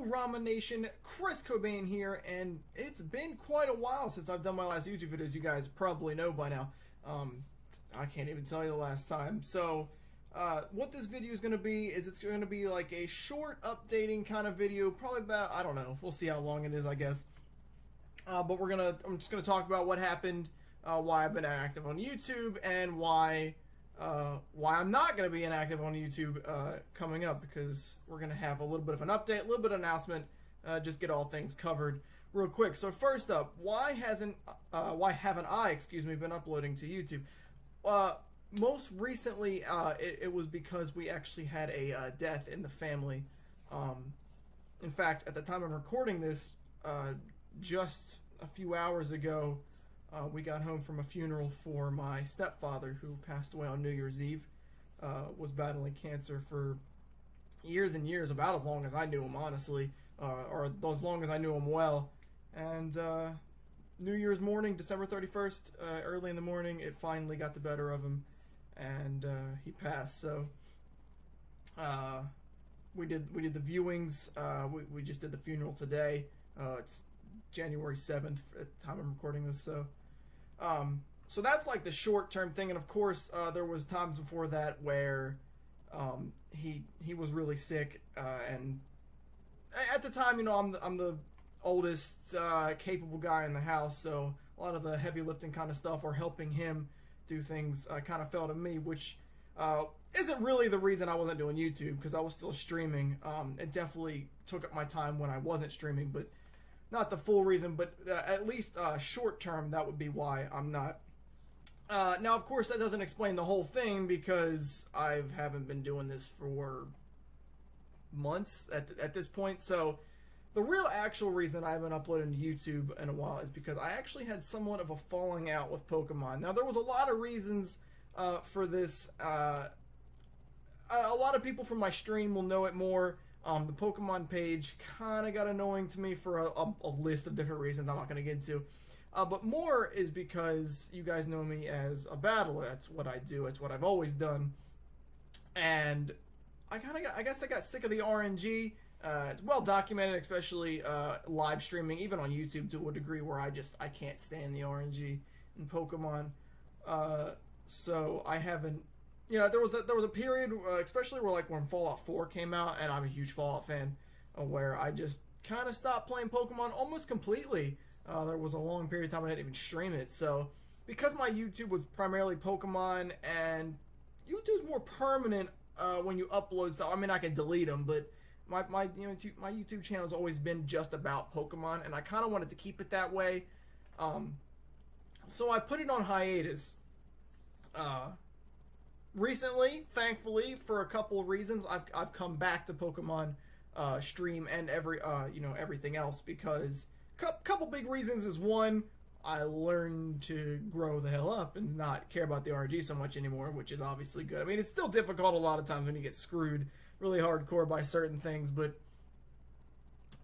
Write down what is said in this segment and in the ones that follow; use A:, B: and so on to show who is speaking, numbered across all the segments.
A: Hello Ramen Nation, Chris Cobain here, and it's been quite a while since I've done my last YouTube videos. You guys probably know by now. I can't even tell you the last time. So, what this video is going to be is it's going to be like a short updating kind of video, probably about, I don't know, we'll see how long it is, I guess. But I'm just gonna talk about what happened, why I've been inactive on YouTube, and why I'm not going to be inactive on YouTube coming up, because we're going to have a little bit of an update, a little bit of announcement, just get all things covered real quick. So first up, why haven't I been uploading to YouTube? Most recently, it was because we actually had a death in the family. In fact, at the time I'm recording this, just a few hours ago, we got home from a funeral for my stepfather, who passed away on New Year's Eve. Was battling cancer for years and years, about as long as I knew him, honestly, or as long as I knew him well. And New Year's morning, December 31st, early in the morning, it finally got the better of him, and he passed. So we did the viewings. We just did the funeral today. It's January 7th at the time I'm recording this. So that's like the short-term thing, and of course there was times before that where he was really sick, and at the time, you know, I'm the oldest capable guy in the house, so a lot of the heavy lifting kind of stuff, or helping him do things, kind of fell to me, which isn't really the reason I wasn't doing YouTube, because I was still streaming. It definitely took up my time when I wasn't streaming, but not the full reason, but at least short term, that would be why I'm not. Now, of course, that doesn't explain the whole thing, because I haven't been doing this for months at this point. So the real actual reason I haven't uploaded to YouTube in a while is because I actually had somewhat of a falling out with Pokemon. Now, there was a lot of reasons for this. A lot of people from my stream will know it more. The Pokemon page kind of got annoying to me for a list of different reasons I'm not going to get into. But more is because you guys know me as a battler. That's what I do. It's what I've always done. And I guess I got sick of the RNG. It's well documented, especially live streaming, even on YouTube, to a degree where I can't stand the RNG in Pokemon. So I haven't. You know, there was a period, especially when Fallout 4 came out, and I'm a huge Fallout fan, where I just kind of stopped playing Pokemon almost completely. There was a long period of time I didn't even stream it. So, because my YouTube was primarily Pokemon, and YouTube's more permanent when you upload stuff. I mean, I can delete them, but my YouTube channel has always been just about Pokemon, and I kind of wanted to keep it that way. So I put it on hiatus. Recently, thankfully, for a couple of reasons, I've come back to Pokemon stream and everything else, because couple big reasons is, one, I learned to grow the hell up and not care about the RNG so much anymore, which is obviously good. I mean, it's still difficult a lot of times when you get screwed really hardcore by certain things, but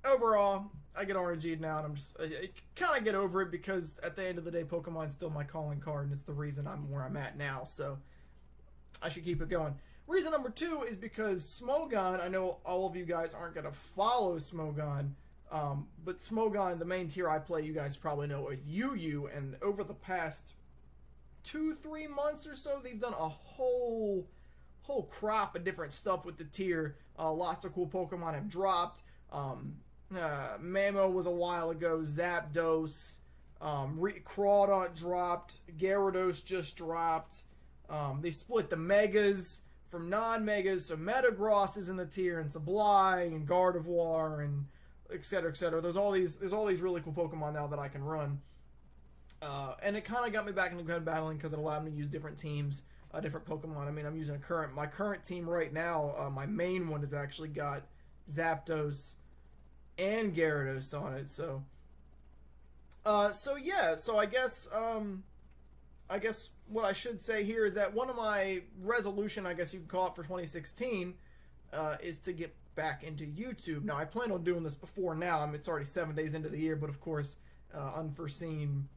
A: overall, I get RNG'd now, and I kind of get over it, because at the end of the day, Pokemon's still my calling card, and it's the reason I'm where I'm at now, so I should keep it going. Reason number two is because Smogon, I know all of you guys aren't going to follow Smogon, but Smogon, the main tier I play, you guys probably know, is UU, and over the past 2-3 months or so, they've done a whole crop of different stuff with the tier. Lots of cool Pokemon have dropped. Mamo was a while ago, Zapdos, Crawdaunt dropped, Gyarados just dropped. They split the Megas from non-Megas, so Metagross is in the tier, and Sublime, and Gardevoir, and etc. etc. There's all these really cool Pokemon now that I can run, and it kind of got me back into good battling, because it allowed me to use different teams, different Pokemon. I mean, I'm using my current team right now. My main one has actually got Zapdos and Gyarados on it. So yeah. So I guess what I should say here is that one of my resolution, I guess you could call it, for 2016 is to get back into YouTube. Now, I plan on doing this before now. I mean, it's already 7 days into the year, but of course, unforeseen,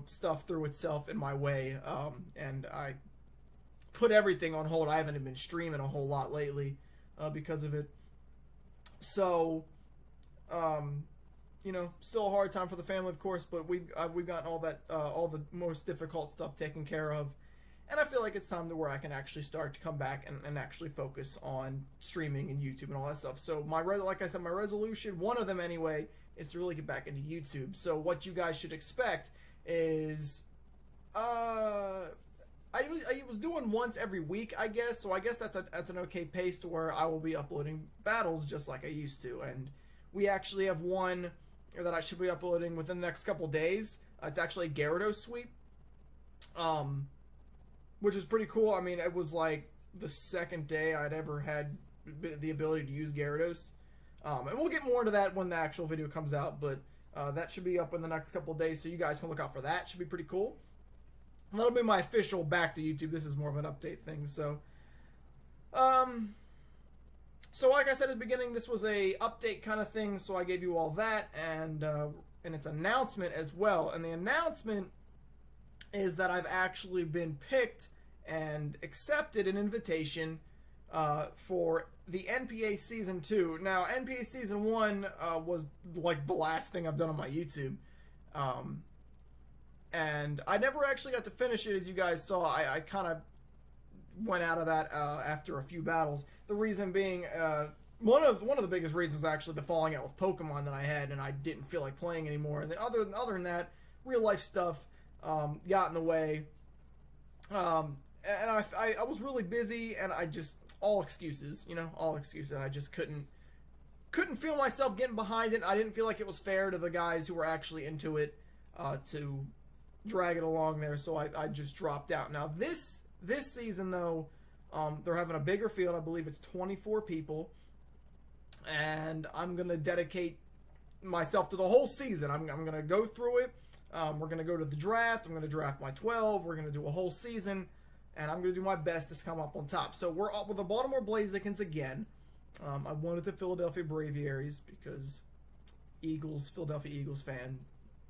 A: stuff threw itself in my way, and I put everything on hold. I haven't been streaming a whole lot lately because of it. So, um, you know, still a hard time for the family, of course, but we've gotten all the most difficult stuff taken care of, and I feel like it's time to where I can actually start to come back and actually focus on streaming and YouTube and all that stuff. So like I said, my resolution, one of them anyway, is to really get back into YouTube. So what you guys should expect is, I was doing once every week, I guess. So I guess that's an okay pace to where I will be uploading battles just like I used to. And we actually have one that I should be uploading within the next couple days. It's actually a Gyarados sweep, which is pretty cool. I mean, it was like the second day I'd ever had the ability to use Gyarados. And we'll get more into that when the actual video comes out, but that should be up in the next couple days, so you guys can look out for that. Should be pretty cool. And that'll be my official back to YouTube. This is more of an update thing. So, so like I said at the beginning, this was a update kind of thing. So I gave you all that and its announcement as well. And the announcement is that I've actually been picked and accepted an invitation for the NPA Season 2. Now, NPA Season 1 was like the last thing I've done on my YouTube. And I never actually got to finish it, as you guys saw. I kind of went out of that after a few battles. The reason being, one of the biggest reasons was actually the falling out with Pokemon that I had, and I didn't feel like playing anymore. And other than that, real life stuff got in the way. And I was really busy, and I just, all excuses, you know, all excuses. I just couldn't feel myself getting behind it. I didn't feel like it was fair to the guys who were actually into it to drag it along there, so I just dropped out. Now this season though, they're having a bigger field. I believe it's 24 people, and I'm gonna dedicate myself to the whole season. I'm gonna go through it. We're gonna go to the draft. I'm gonna draft my 12. We're gonna do a whole season, and I'm gonna do my best to come up on top. So we're up with the Baltimore Blazikens again. I wanted the Philadelphia Braviaries because Philadelphia Eagles fan.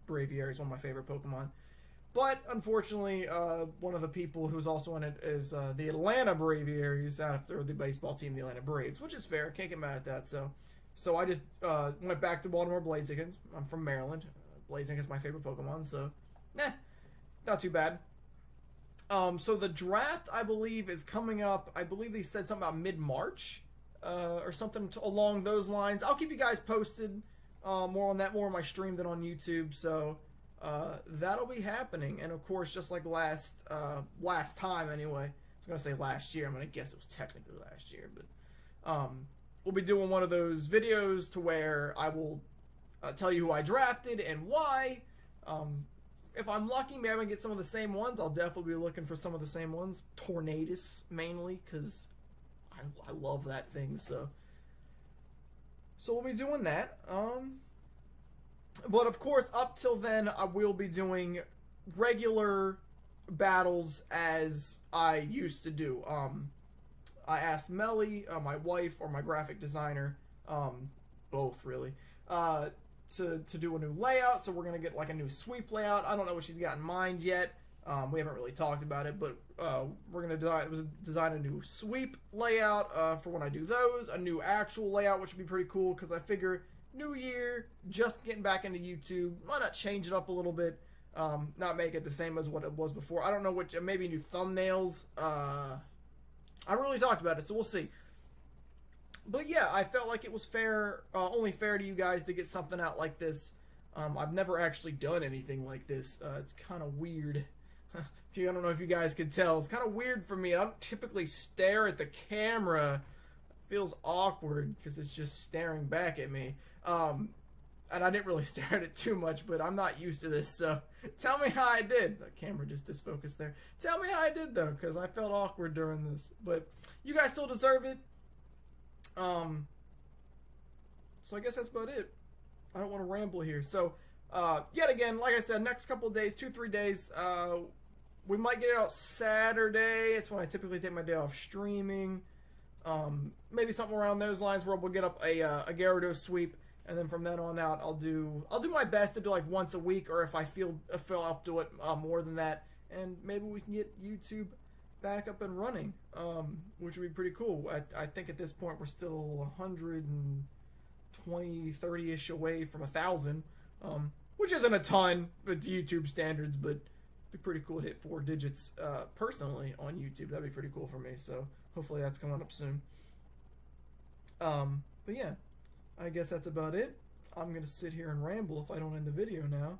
A: Braviary is one of my favorite Pokemon. But unfortunately, one of the people who's also in it is the Atlanta Braviaries, after the baseball team, the Atlanta Braves, which is fair. Can't get mad at that. So I just went back to Baltimore Blazikens. I'm from Maryland. Blaziken is my favorite Pokemon, so not too bad. So the draft, I believe, is coming up. I believe they said something about mid-March or something along those lines. I'll keep you guys posted more on that, more on my stream than on YouTube. So that'll be happening. And of course, just like last time anyway, I was gonna say last year. I'm gonna guess it was technically last year, but we'll be doing one of those videos to where I will tell you who I drafted and why. If I'm lucky, maybe I can get some of the same ones. I'll definitely be looking for some of the same ones. Tornadus mainly, because I love that thing. So we'll be doing that. But of course, up till then, I will be doing regular battles as I used to do. I asked Melly, my wife, or my graphic designer, both really, to do a new layout. So we're gonna get like a new sweep layout. I don't know what she's got in mind yet. We haven't really talked about it, but we're gonna design a new sweep layout for when I do those. A new actual layout, which would be pretty cool because I figure new year, just getting back into YouTube, why not change it up a little bit? Not make it the same as what it was before. I don't know which, maybe new thumbnails. I haven't really talked about it, so we'll see. But yeah, I felt like it was fair, only fair to you guys to get something out like this. I've never actually done anything like this. It's kind of weird. I don't know if you guys could tell. It's kind of weird for me. I don't typically stare at the camera. It feels awkward because it's just staring back at me. And I didn't really stare at it too much, but I'm not used to this, so tell me how I did. The camera just disfocused there. Tell me how I did, though, because I felt awkward during this. But you guys still deserve it. So I guess that's about it. I don't want to ramble here. So, yet again, like I said, next couple of days, 2-3 days, we might get it out Saturday. It's when I typically take my day off streaming. Maybe something around those lines where we'll get up a Gyarados sweep, and then from then on out, I'll do my best to do like once a week, or if I feel up to it more than that, and maybe we can get YouTube back up and running, which would be pretty cool. I think at this point we're still 100 and 20, 30-ish away from 1,000, which isn't a ton with YouTube standards, but it'd be pretty cool to hit 4 digits personally on YouTube. That'd be pretty cool for me. So hopefully that's coming up soon. But yeah, I guess that's about it. I'm gonna sit here and ramble if I don't end the video now.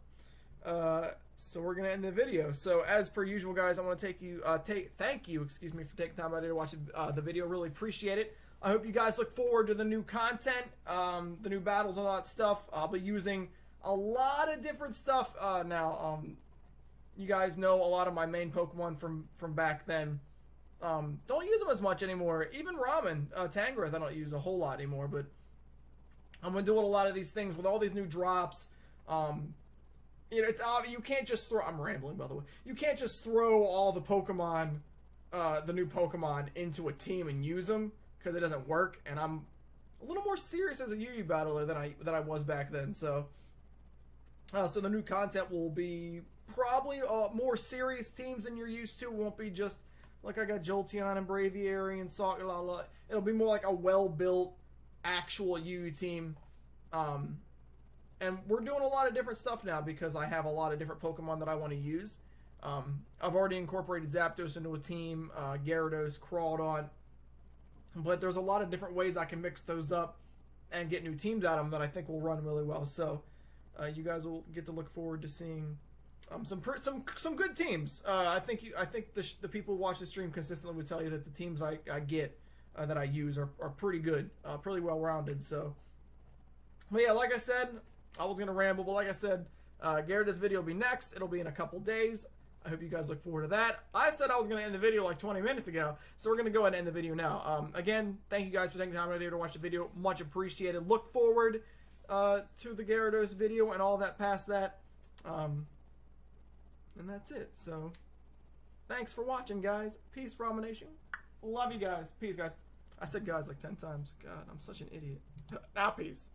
A: So we're gonna end the video. So as per usual, guys, I want to thank you, excuse me, for taking time out of to watch the video. Really appreciate it. I hope you guys look forward to the new content, the new battles and all that stuff. I'll be using a lot of different stuff now. You guys know a lot of my main Pokemon from back then. Don't use them as much anymore. Even Ramen, Tangrowth, I don't use a whole lot anymore. But I'm gonna do a lot of these things with all these new drops. You know, you can't just throw. I'm rambling, by the way. You can't just throw all the Pokemon, the new Pokemon, into a team and use them because it doesn't work. And I'm a little more serious as a Yu-Gi battler than I was back then. So, so the new content will be probably more serious teams than you're used to. It won't be just like I got Jolteon and Braviary and Salt. It'll be more like a well-built actual Yu-Gi team. And we're doing a lot of different stuff now because I have a lot of different Pokemon that I want to use. I've already incorporated Zapdos into a team, Gyarados, Crawdon, but there's a lot of different ways I can mix those up and get new teams out of them that I think will run really well. So you guys will get to look forward to seeing some good teams. I think the people who watch the stream consistently would tell you that the teams I get that I use are pretty good, pretty well rounded. So, but yeah, like I said, I was gonna ramble, but like I said, Gyarados video will be next. It'll be in a couple days. I hope you guys look forward to that. I said I was gonna end the video like 20 minutes ago, so we're gonna go ahead and end the video now. Again, thank you guys for taking time out of here to watch the video. Much appreciated. Look forward to the Gyarados video and all that past that. And that's it. So, thanks for watching, guys. Peace, Ramination. Love you guys. Peace, guys. I said guys like 10 times. God, I'm such an idiot. Now, peace.